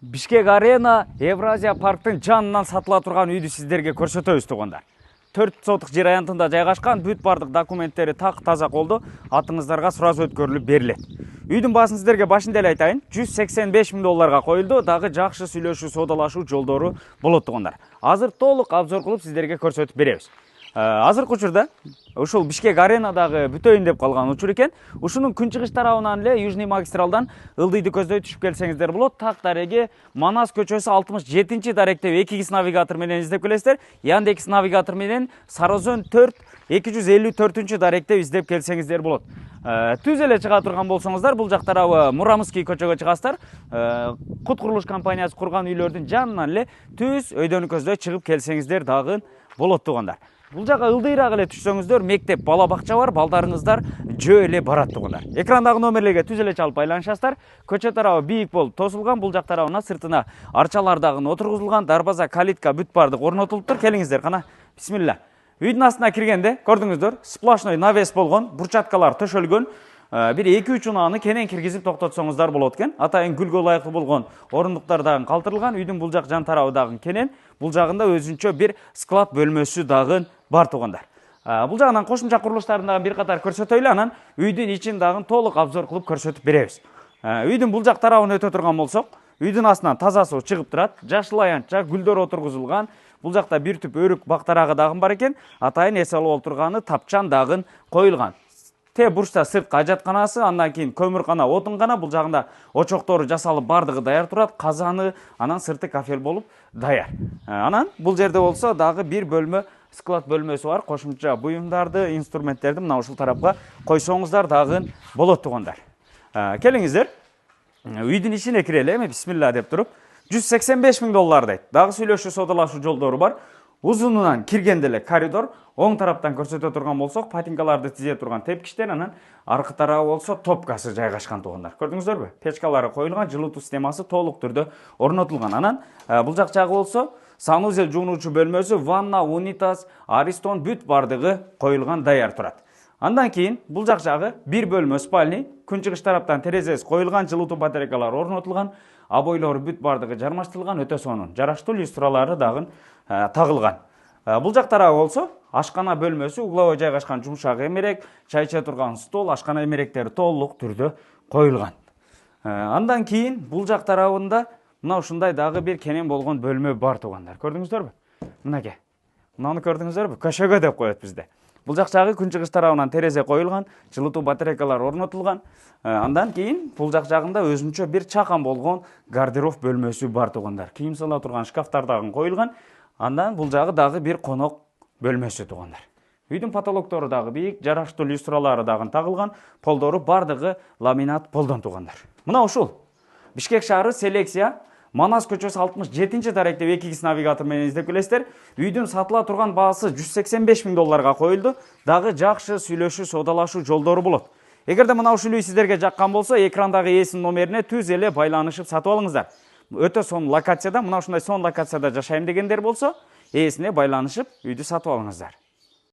Бишкек Арена Евразия парктын жанынан сатыла турган үйдү сиздерге көрсөтөбүз тугандар. 4 сотық жер аянтында жайгашкан, бүт бардык документтери так таза колдо атыңыздарга суразы өткөрүлүп берилет. Үйдүн баасын сиздерге башында эле айтайын, $185.000 коюлду, дагы жакшы сүйлөшүү, соодалашуу жолдору болот тугандар. Азыр толук обзор кылып сиздерге көрсөтүп беребиз. Азыркы учурда ушул Бишкек Аренадагы бүтөйүн деп калган учур экен. Ушунун күнчыгыш тарабынан эле Южный магистралдан ылдыйды көздөй түшүп келсеңиздер болот. Так дареги Манас көчөсү 67 даректе 2 навигатор менен издеп келесиздер. Яндекс навигатор менен Сарыөзөн 4 254 даректе издеп келсеңиздер болот. Түз эле чыга турган болсоңуздар, бул жак тарабы Мурамский көчөгө чыгасыздар. Кут курулуш компаниясы курган үйлөрдүн жанынан эле түз өйдөнү көздөй чыгып келсеңиздер дагы болот тугандар. Бул жака ылдыйраак эле түшсөңүздөр, мектеп, бала бакча бар, балдарыңыздар жөө эле барат тугандар. Экрандагы номерлерге түз эле чалып байланышасыздар. Көчө тарабы бийик болуп тосулган, бул жак тарабына сыртына арчалар дагы отургузулган, дарбаза, калитка бүт бардык орнотулуптур. Келиңиздер, кана. Бисмилла. Үйдүн астына киргенде көрдүңүздөр, сплошной навес болгон, бурчаткалар төшөлгөн. Бир 2-3 унааны кенен киргизип токтотсоңуздар болот экен. Атайын гүлгө ылайыктуу болгон орундуктар дагы калтырылган. Үйдүн бул жак жан тарабы дагы кенен, бул жагында өзүнчө бир склад бөлмөсү дагы бар тугандар. Бул жагынан кошумча курулуштарын дагы бир катар көрсөтөйлү, анан үйдүн ичин дагы толук обзор кылып көрсөтүп беребиз. Үйдүн бул жак тарабын өтө турган болсок, үйдүн астынан таза суу чыгып турат, жашыл аянтча гүлдөр отургузулган. Бул жакта бир түп өрүк бактарагы дагы бар экен. Атайын эс алып отурганы тапчан дагы коюлган. Те бурчта сырткы ажатканасы, андан кийин көмүркана, отунгана, бул жагында очоктору жасалып бардыгы даяр турат, казаны, анан сырты кафел болуп даяр. Анан бул жерде болсо дагы бир бөлмө склад бөлмөсү бар. Кошумча буюмдарды, инструменттерди мына ушул тарапка койсоңуздар дагы болот тугандар. Келиңиздер. Үйдүн ичине кирели, бисмилла деп туруп, $185.000 дейт. Дагы сүйлөшүү, соодалашуу жолдору бар. Узунунан киргенде эле коридор, оң тараптан көрсөтө турган болсок, патинкаларды тизе турган тепкичтер, анан аркы тарабы болсо топкасы жайгашкан тугандар. Көрдүңүздөрбү? Печкалары коюлган, жылытуу системасы толук түрдө орнотулган. Анан бул жак жагы болсо санузел жуунуучу бөлмөсү, ванна, унитаз, аристон бүт бардыгы коюлган, даяр турат. Андан кийин бул жак жагы бир бөлмө спальный, күнчыгыш тараптан терезеси коюлган, жылытуу батарейкалары орнотулган, обойлору бүт бардыгы жармаштырылган, өтө сонун. Жараштуу люстралары дагы тагылган. Бул жак тарабы болсо ашкана бөлмөсү, угловой жайгашкан жумшак эмерек, чай иче турган стол, ашкана эмеректери толук түрдө коюлган. Андан кийин бул жак тарабында мына ушундай дагы бир кенен болгон бөлмө бар тугандар. Көрдүңүздөрбү? Мынаке. Мынаны көрдүңүздөрбү? Көшөгө деп коет бизде. Бул жак жагы күнчыгыш тарабынан терезе коюлган, жылытуу батарейкалар орнотулган. Андан кийин бул жак жагында өзүнчө бир чакан болгон гардероб бөлмөсү бар тугандар. Кийим сала турган шкафтар дагы коюлган. Андан бул жагы дагы бир конок бөлмөсү тугандар. Үйдүн потолоктору дагы бийик, жараштуу люстралары дагы тагылган, полдору бардыгы ламинат полдон тугандар. Мына ушул Бишкек шаары селекция Манас көчөсү 67 даректе 2 навигатор менен издеп келесиздер. Үйдүн сатыла турган баасы $185.000 коюлду. Дагы жакшы сүйлөшүү, соодалашуу жолдору болот. Эгерде мына ушул үй сиздерге жаккан болсо, экрандагы ээсинин номерине түз эле байланышып сатып алыңыздар. Өтө сонун локацияда, мына ушундай сонун локацияда жашайм дегендер болсо, ээсине байланышып үйдү сатып алыңыздар.